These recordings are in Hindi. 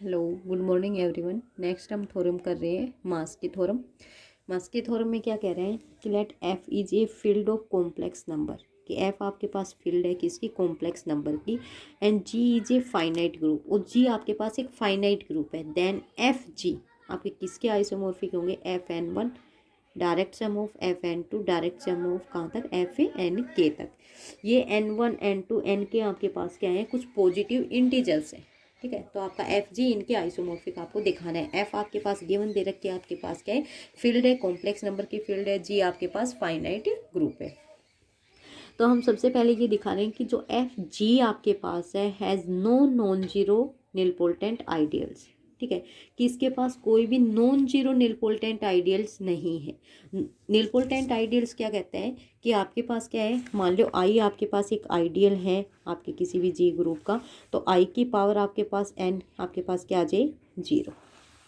Hello, good morning everyone. Next हम थ्योरम कर रहे हैं मास के थ्योरम। मास के थ्योरम में क्या कह रहे हैं कि let F is a field of complex number, कि एफ आपके पास फील्ड है किसकी, कॉम्प्लेक्स नंबर की, and G is a finite group, और जी आपके पास एक फाइनाइट ग्रुप है। देन एफ जी आपके किसके आइसोमॉर्फिक होंगे, F N one direct sum of F N two direct sum of कहाँ तक, एफ ए एन के तक। ये N one N two N K आपके पास क्या है, कुछ पॉजिटिव इंटीजर्स हैं। ठीक है, तो आपका एफ जी इनके आइसोमॉर्फिक आपको दिखाना है। एफ आपके पास गिवन दे रखी है, आपके पास क्या है, फील्ड है, कॉम्प्लेक्स नंबर की फील्ड है। जी आपके पास फाइनाइट ग्रुप है। तो हम सबसे पहले ये दिखा रहे हैं कि जो एफ जी आपके पास है has no non zero nilpotent ideals. ठीक है, कि इसके पास कोई भी नॉन जीरो निलपोटेंट आइडियल्स नहीं है। निलपोटेंट आइडियल्स क्या कहते हैं कि आपके पास क्या है, मान लो आई आपके पास एक आइडियल है आपके किसी भी जी ग्रुप का, तो आई की पावर आपके पास एन आपके पास क्या आ जाए, जीरो।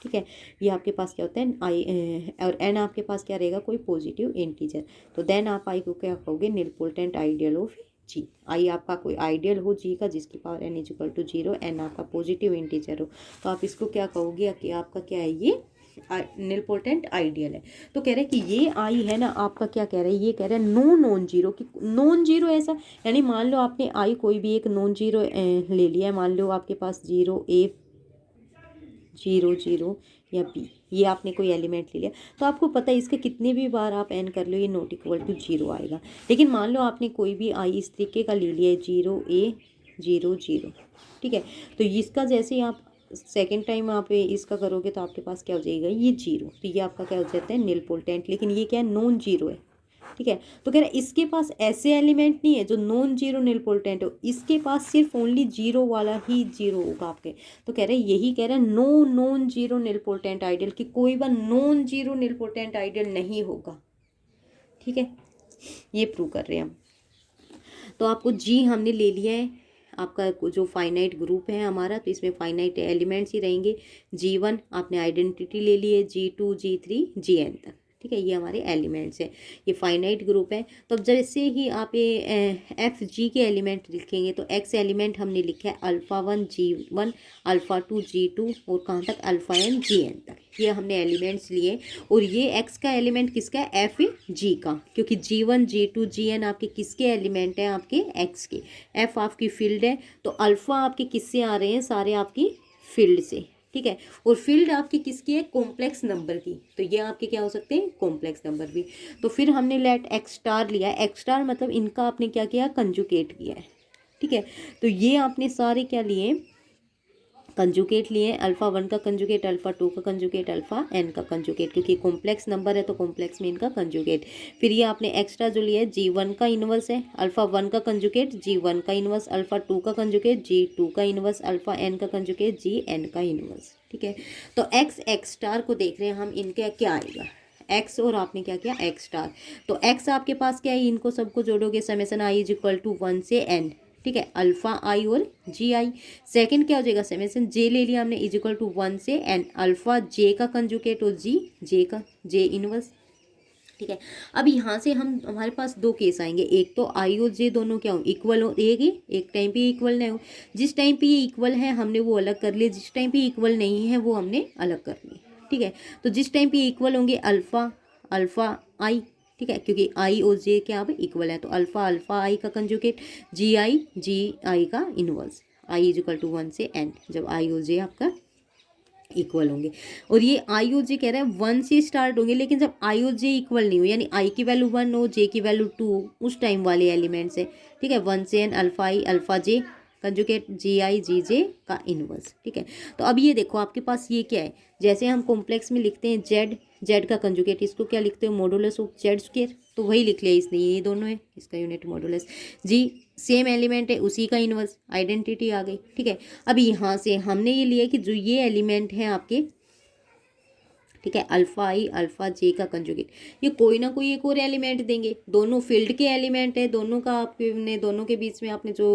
ठीक है, ये आपके पास क्या होता है आई, और एन आपके पास क्या रहेगा, कोई पॉजिटिव इंटीजर। तो देन आप आई को क्या कहोगे, nilpotent ideal of G. I आपका कोई आइडियल हो जी का जिसकी power N equal to zero, N आपका पॉजिटिव इंटीजर हो, तो आप इसको क्या कहोगे कि आपका क्या है, ये निलपोटेंट आइडियल है। तो कह रहे हैं कि ये आई है ना आपका, क्या कह रहे हैं, ये कह रहे हैं नो नॉन जीरो, कि नॉन जीरो ऐसा, यानी मान लो आपने आई कोई भी एक नॉन जीरो ले लिया है, मान लो आपके पास जीरो ए जीरो जीरो या बी, ये आपने कोई एलिमेंट ले लिया, तो आपको पता है इसके कितने भी बार आप एन कर लो ये नॉट इक्वल टू जीरो आएगा। लेकिन मान लो आपने कोई भी आई इस तरीके का ले लिया है, जीरो ए जीरो जीरो। ठीक है, तो इसका जैसे आप सेकेंड टाइम आप इसका करोगे तो आपके पास क्या हो जाएगा, ये जीरो, तो ये आपका क्या हो जाता है, निलपोटेंट। लेकिन ये क्या है, नॉन जीरो है। ठीक है, तो कह रहा है इसके पास ऐसे एलिमेंट नहीं है जो नॉन जीरो निलपोटेंट हो, इसके पास सिर्फ ओनली जीरो वाला ही जीरो होगा आपके। तो कह रहे हैं यही कह रहे हैं no non zero nilpotent ideal, कि कोई बार नॉन जीरो निलपोटेंट आइडियल नहीं होगा। ठीक है, ये प्रूव कर रहे हैं हम। तो आपको जी हमने ले लिया है, आपका जो फाइनाइट ग्रुप है हमारा, तो इसमें फाइनाइट एलिमेंट्स ही रहेंगे। जी वन आपने आइडेंटिटी ले ली है, G two G three G N तक। ठीक है, ये हमारे एलिमेंट्स हैं, ये फाइनाइट ग्रुप है। तो अब जैसे ही आप ये एफ जी के एलिमेंट लिखेंगे, तो एक्स एलिमेंट हमने लिखा है alpha one G one, alpha two G two, और कहाँ तक, अल्फ़ा एन जी एन तक। ये हमने एलिमेंट्स लिए, और ये एक्स का एलिमेंट किसका है, एफ जी का, क्योंकि G one G two G N आपके किसके एलिमेंट हैं, आपके एक्स के। एफ आपकी फील्ड है, तो अल्फ़ा आपके किससे आ रहे हैं, सारे आपकी फील्ड से। ठीक है, और फील्ड आपकी किसकी है, कॉम्प्लेक्स नंबर की, तो ये आपके क्या हो सकते हैं, कॉम्प्लेक्स नंबर भी। तो फिर हमने लेट एक्स स्टार लिया, एक्स स्टार मतलब इनका आपने क्या किया, कंजुकेट किया है। ठीक है, तो ये आपने सारे क्या लिए, कंजुकेट लिए, अल्फ़ा वन का कंजुकेट, अल्फ़ा टू का कंजुकेट, अल्फ़ा एन का कंजुकेट, क्योंकि कॉम्प्लेक्स नंबर है तो कॉम्प्लेक्स में इनका कंजुकेट। फिर ये आपने एक्स्ट्रा जो लिया है, जी वन का इन्वर्स है, अल्फ़ा वन का कंजुकेट, जी वन का इन्वर्स, अल्फ़ा टू का कंजुकेट, जी टू का इन्वर्स, अल्फ़ा एन का कंजुकेट, जी एन का इन्वर्स। ठीक है, तो एक्स स्टार को देख रहे हैं हम, इनका क्या आएगा, एक्स, और आपने क्या किया, एक्स स्टार। तो एक्स आपके पास क्या है, इनको सबको जोड़ोगे, summation i is equal to one से एन। ठीक है, अल्फा आई और जी आई। सेकंड क्या हो जाएगा, समेसन जे ले लिया हमने, इज इक्वल टू वन से एन, अल्फा जे का कंजुकेट और जी जे का, जे इनवर्स। ठीक है, अब यहाँ से हम, हमारे पास दो केस आएंगे, एक तो आई और जे दोनों क्या हो, इक्वल हो, एक टाइम पे इक्वल नहीं हो। जिस टाइम पे ये इक्वल है हमने वो अलग कर लिए, जिस टाइम पे इक्वल नहीं है वो हमने अलग कर लिए। ठीक है, तो जिस टाइम पे इक्वल होंगे अल्फा अल्फा आई, ठीक है, क्योंकि आई और जे क्या अब इक्वल है, तो अल्फा अल्फा आई का कंजुगेट, जी आई का inverse, I is equal to one से एन, जब आई और जे आपका इक्वल होंगे। और ये आई और जे कह रहा है वन से स्टार्ट होंगे, लेकिन जब आई और जे इक्वल नहीं हो, यानी आई की वैल्यू वन हो, जे की वैल्यू टू हो, उस टाइम वाले एलिमेंट्स है। ठीक है, वन से n, alpha i alpha j conjugate, g i g j का इनवर्स। ठीक है, तो अब ये देखो आपके पास ये क्या है, जैसे हम कॉम्प्लेक्स में लिखते हैं जेड, जेड का कंजुकेट, इसको क्या लिखते हो, मॉडुलस ऑफ जेड स्क्वायर, तो वही लिख लिया इसने, ये दोनों है, इसका यूनिट मॉडुलस। जी सेम एलिमेंट है, उसी का इनवर्स, आइडेंटिटी आ गई। ठीक है, अब यहाँ से हमने ये लिया कि जो ये एलिमेंट है आपके, ठीक है, अल्फा आई अल्फा जे का कंजुगेट, ये कोई ना कोई एक और एलिमेंट देंगे, दोनों फील्ड के एलिमेंट है, दोनों का आपने, दोनों के बीच में आपने जो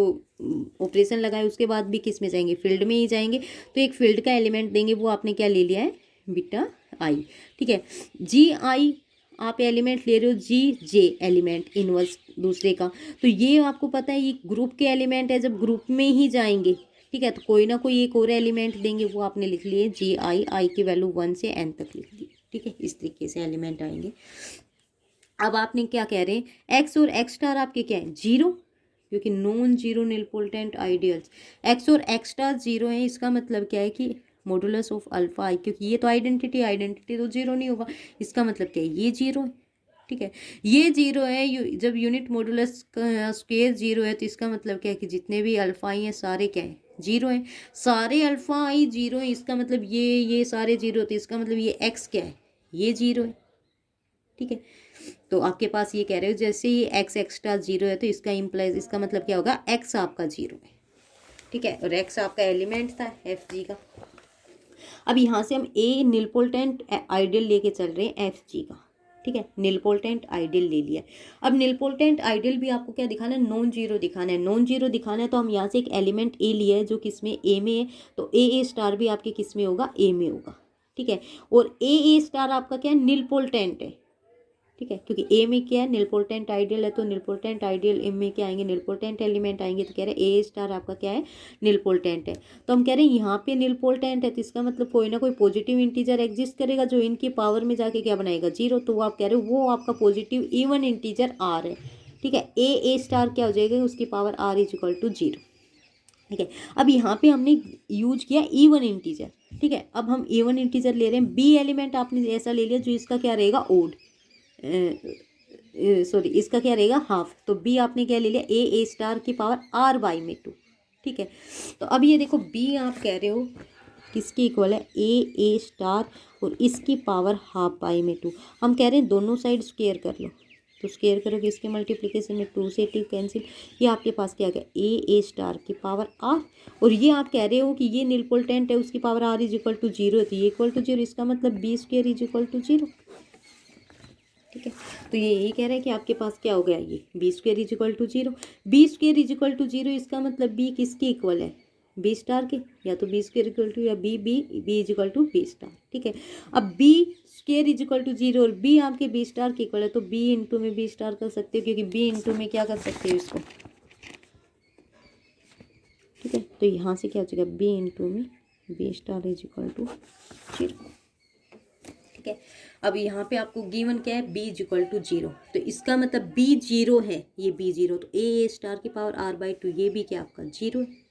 ऑपरेशन लगाया उसके बाद भी किस में जाएंगे, फील्ड में ही जाएंगे, तो एक फील्ड का एलिमेंट देंगे, वो आपने क्या ले लिया है, बीटा आई। ठीक है, जी आई आप एलिमेंट ले रहे हो, जी जे एलिमेंट इनवर्स दूसरे का, तो ये आपको पता है ये ग्रुप के एलिमेंट है, जब ग्रुप में ही जाएंगे, ठीक ठीक है। तो कोई ना कोई एक और एलिमेंट देंगे, वो आपने लिख लिए जी आई की वैल्यू 1 से n तक लिख दी, ठीक है। इस तरीके से एलिमेंट आएंगे। अब आपने क्या कह रहे हैं, एक्स और एक्स स्टार आपके क्या है, जीरो, क्योंकि नॉन जीरो निलपोल्टेंट आइडियल्स, एक्स और एक्स स्टार जीरो है। इसका मतलब क्या है कि मॉडुलस ऑफ अल्फा आई, क्योंकि ये तो आइडेंटिटी तो जीरो नहीं होगा, इसका मतलब क्या है, ये जीरो है, ठीक है। ये जीरो है, जब यूनिट मॉडुलस का स्क्वायर जीरो है तो इसका मतलब क्या है कि जितने भी अल्फा आई हैं सारे क्या हैं, जीरो हैं। सारे अल्फा आई जीरो है, इसका मतलब ये सारे जीरो थे, इसका मतलब ये एक्स क्या है, ये जीरो है, ठीक है। तो आपके पास ये कह रहे हो जैसे ही एक्स एक्स्ट्रा जीरो है तो इसका इम्प्लाइज, इसका मतलब क्या होगा, एक्स आपका जीरो है, ठीक है। और एक्स आपका एलिमेंट था एफ जी का। अब यहाँ से हम ए निलपोल्टेंट आइडियल लेके चल रहे हैं एफ जी का, ठीक है। निलपोल्टेंट आइडियल ले लिया। अब निलपोल्टेंट आइडियल भी आपको क्या दिखाना है, नॉन जीरो दिखाना है। नॉन जीरो दिखाना है तो हम यहाँ से एक एलिमेंट ए लिया है जो किस में, ए में है, तो ए स्टार भी आपके किस में होगा, ए में होगा, ठीक है। और ए स्टार आपका क्या है, निलपोल्टेंट है, ठीक है। क्योंकि ए में क्या है, निलपोल्टेंट आइडियल है, तो निलपोल्टेंट आइडियल ए में क्या आएंगे, निलपोल्टेंट एलिमेंट आएंगे। तो कह रहे हैं ए स्टार आपका क्या है, निलपोल्टेंट है। तो हम कह रहे हैं यहाँ पे निलपोल्टेंट है तो इसका मतलब कोई ना कोई पॉजिटिव इंटीजर एग्जिस्ट करेगा जो इनकी पावर में जाके क्या बनाएगा, जीरो। तो वो आप कह रहे हो वो आपका पॉजिटिव इवन इंटीजर आर है, ठीक है। ए स्टार क्या हो जाएगा, उसकी power R is equal to zero, ठीक है। अब यहाँ पे हमने यूज किया इवन इंटीजर, ठीक है। अब हम इवन इंटीजर ले रहे हैं, बी एलिमेंट आपने ऐसा ले लिया जो इसका क्या रहेगा, ओड, सॉरी इसका क्या रहेगा, हाफ। तो बी आपने क्या ले लिया, ए स्टार की पावर आर बाई में 2, ठीक है। तो अब ये देखो बी आप कह रहे हो किसकी इक्वल है, ए स्टार और इसकी पावर हाफ बाई में 2। हम कह रहे हैं दोनों साइड स्क्वायर कर लो, तो स्क्वायर करोगे इसके मल्टीप्लिकेशन में 2 से 2 कैंसिल, ये आपके पास क्या गया, ए स्टार की पावर आर। और ये आप कह रहे हो कि ये निलपोल्टेंट है, उसकी power R is equal to zero, तो ये इक्वल टू जीरो, इसका मतलब B square is equal to zero, ठीक है। तो ये यही कह रहा है कि आपके पास क्या हो गया, ये B square is equal to zero. B square is equal to zero, इसका मतलब बी किसकी इक्वल है, बी स्टार के, या तो बी स्क्वायर इक्वल टू या B is equal to B star, ठीक है। अब B square is equal to zero और बी आपके बी स्टार के इक्वल है, तो बी इंटू में बी स्टार कर सकते हो, क्योंकि बी इंटू में क्या कर सकते हो इसको, ठीक है। तो यहाँ से क्या हो जाएगा, बी इंटू में B star is equal to zero, ठीक है। अब यहाँ पे आपको गिवन क्या है, B is equal to zero, तो इसका मतलब बी जीरो है, ये बी जीरो, तो ए स्टार की पावर आर बाई 2, ये भी क्या आपका जीरो है।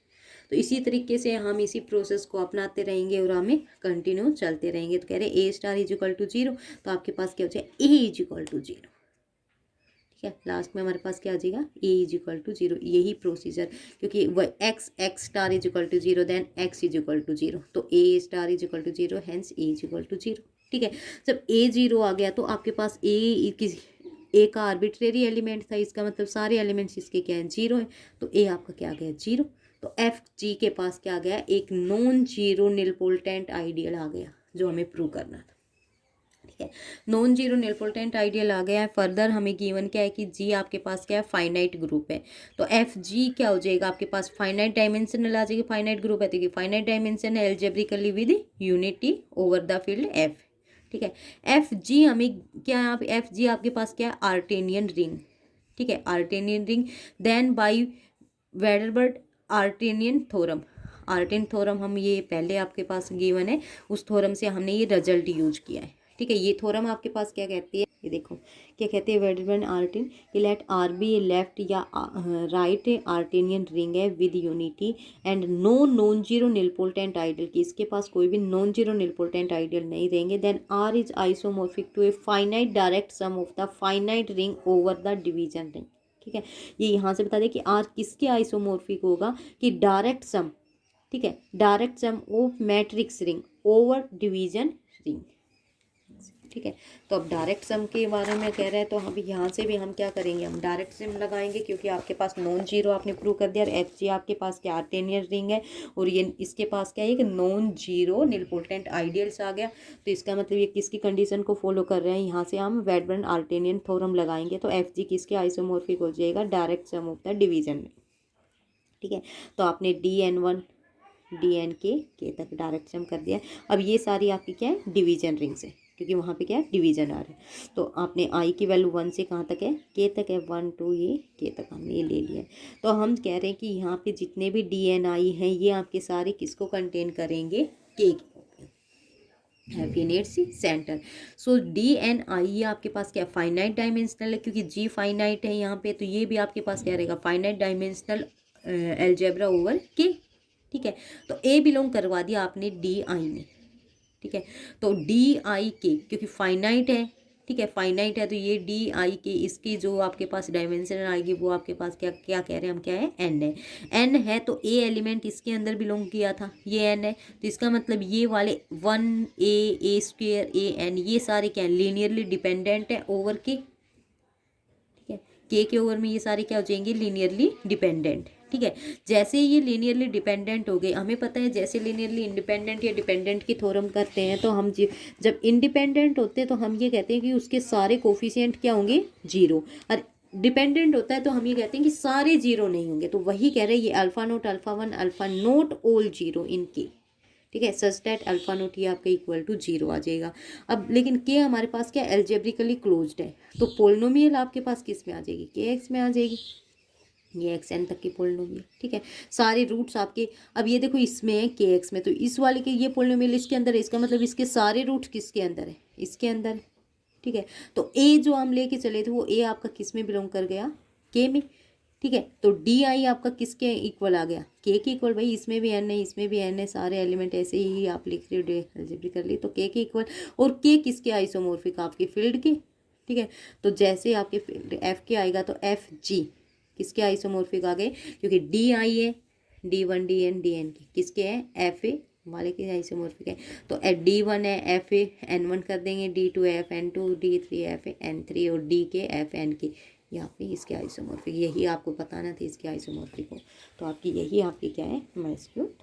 तो इसी तरीके से हम इसी प्रोसेस को अपनाते रहेंगे और हमें कंटिन्यू चलते रहेंगे। तो कह रहे हैं a star is equal to zero, तो आपके पास क्या हो जाए, a is equal to zero, ठीक है। लास्ट में हमारे पास क्या आ जाएगा, a is equal to zero, यही प्रोसीजर, क्योंकि वह x star is equal to zero, then x is equal to zero, तो a star is equal to zero, hence a is equal to zero, ठीक है। जब ए जीरो आ गया तो आपके पास ए का आर्बिट्रेरी एलिमेंट था, इसका मतलब सारे एलिमेंट्स इसके क्या हैं, जीरो हैं, तो ए आपका क्या आ गया, जीरो। तो एफ जी के पास क्या आ गया, एक नॉन जीरो निलपोल्टेंट आइडियल आ गया जो हमें प्रूव करना था, ठीक है। नॉन जीरो निलपोल्टेंट आइडियल आ गया है। फर्दर हमें गिवन क्या है कि जी आपके पास क्या है, फाइनाइट ग्रुप है, तो एफ जी क्या हो जाएगा आपके पास, फाइनाइट डायमेंशनल आ जाएगी, फाइनाइट ग्रुप है तो फाइनाइट डायमेंशन है, algebraically with unity over the field F, ठीक है। एफ जी हमें क्या है, एफ जी आपके पास क्या है, आर्टेनियन रिंग, ठीक है, Artinian ring, then by Wedderburn Artinian theorem, Artin theorem हम ये पहले आपके पास गिवन है, उस थ्योरम से हमने ये रिजल्ट यूज किया है, ठीक है। ये थ्योरम आपके पास क्या कहती है, ये देखो क्या कहते हैं, वेडरबर्ट आर्टेन कि let R be a left या राइट आर्टेनियन रिंग है with unity and no non zero nilpotent ideal, की इसके पास कोई भी नॉन जीरो निलपोल्टेंट आइडियल नहीं रहेंगे, then R is isomorphic to a finite direct sum of the finite ring over the division ring, ठीक है। ये यहाँ से बता दें कि आर किसके आइसोमॉर्फिक होगा, कि डायरेक्ट सम, ठीक है, direct sum of matrix ring over division ring, ठीक है। तो अब डायरेक्ट सम के बारे में कह रहे हैं, तो हम यहाँ से भी हम क्या करेंगे, हम डायरेक्ट सम लगाएंगे, क्योंकि आपके पास नॉन जीरो आपने प्रूव कर दिया, और एफ जी आपके पास क्या आर्टेनियन रिंग है, और ये इसके पास क्या है कि नॉन जीरो निलपोल्टेंट आइडियल्स आ गया, तो इसका मतलब ये किसकी कंडीशन को फॉलो कर रहे हैं, यहाँ से हम वेडबर्न आर्टेनियन थ्योरम लगाएंगे, तो एफ जी किसके आइसोमॉर्फिक हो जाएगा, direct sum of the division में, ठीक है। तो आपने DN1 DN के तक डायरेक्ट सम कर दिया। अब ये सारी आपकी क्या है, डिवीजन रिंग्स है, क्योंकि वहाँ पे क्या है, डिवीजन आ रहा है। तो आपने आई की वैल्यू 1 से कहाँ तक है, के तक है, 1 2 ये के तक हमने ये ले लिया है। तो हम कह रहे हैं कि यहाँ पे जितने भी डी एन आई हैं ये आपके सारे किसको कंटेन करेंगे, के हैफिनेट सी सेंटर। सो डी एन आई ये आपके पास क्या फाइनाइट डायमेंशनल है, क्योंकि जी फाइनाइट है यहाँ पे, तो ये भी आपके पास क्या रहेगा, फाइनाइट डायमेंशनल एल्जेब्रा ओवर के। ठीक है, तो ए बिलोंग करवा दिया आपने डी आई में। ठीक है, तो डी आई के क्योंकि फाइनाइट है, ठीक है, फाइनाइट है, तो ये डी आई के इसकी जो आपके पास डायमेंशन आएगी वो आपके पास क्या क्या कह रहे हैं हम, क्या है, एन है। एन है तो ए एलिमेंट इसके अंदर बिलोंग किया था, ये एन है, तो इसका मतलब ये वाले 1 ए स्क्वेयर ए एन ये सारे क्या लीनियरली डिपेंडेंट है ओवर के। ठीक है, के ओवर में ये सारे क्या हो जाएंगे, लीनियरली डिपेंडेंट। ठीक है, जैसे ये लीनियरली डिपेंडेंट हो गए, हमें पता है जैसे लीनियरली इंडिपेंडेंट या डिपेंडेंट की थ्योरम करते हैं तो हम जब इंडिपेंडेंट होते हैं तो हम ये कहते हैं कि उसके सारे कोफिशिएंट क्या होंगे, जीरो, और डिपेंडेंट होता है तो हम ये कहते हैं कि सारे जीरो नहीं होंगे। तो वही कह रहे हैं ये alpha naught alpha one alpha naught all zero in K. ठीक है, सच दैट अल्फा नोट ये आपका इक्वल टू जीरो आ जाएगा। अब लेकिन के हमारे पास क्या एल्जेब्रिकली क्लोज्ड है, तो पोलिनोमियल आपके पास किस में आ जाएगी, के एक्स में आ जाएगी, ये एक्स एन तक की पोलिनोमियल। ठीक है, सारे रूट्स आपके, अब ये देखो इसमें है के एक्स में, तो इस वाले के ये पोलिनोमियल इसके अंदर है, इसका मतलब इसके सारे रूट्स किसके अंदर है, इसके अंदर है। ठीक है, तो ए जो हम लेके चले थे वो ए आपका किस में बिलोंग कर गया, के में। ठीक है, तो डी आई आपका किसके इक्वल आ गया, के के इक्वल। भाई इसमें भी एन है, इसमें भी एन है, सारे एलिमेंट ऐसे ही आप लिख रहे हो, अलजेब्रिक कर ली, तो के इक्वल। और के किसके आइसोमॉर्फिक, आपके फील्ड के। ठीक है, तो जैसे आपके फील्ड एफ के आएगा तो एफ जी किसके आइसोमॉर्फिक आ गए, क्योंकि डी आई है, डी वन डी एन के किसके हैं, एफ ए वाले के आइसोमॉर्फिक है। तो डी वन है एफ ए एन वन कर देंगे, D two F N two, D three F A N three, और D K F N K यहाँ पे इसके आइसोमॉर्फिक। यही आपको बताना था इसके आइसोमॉर्फिक को, तो आपकी यही आपकी क्या है, मैस्क्यूट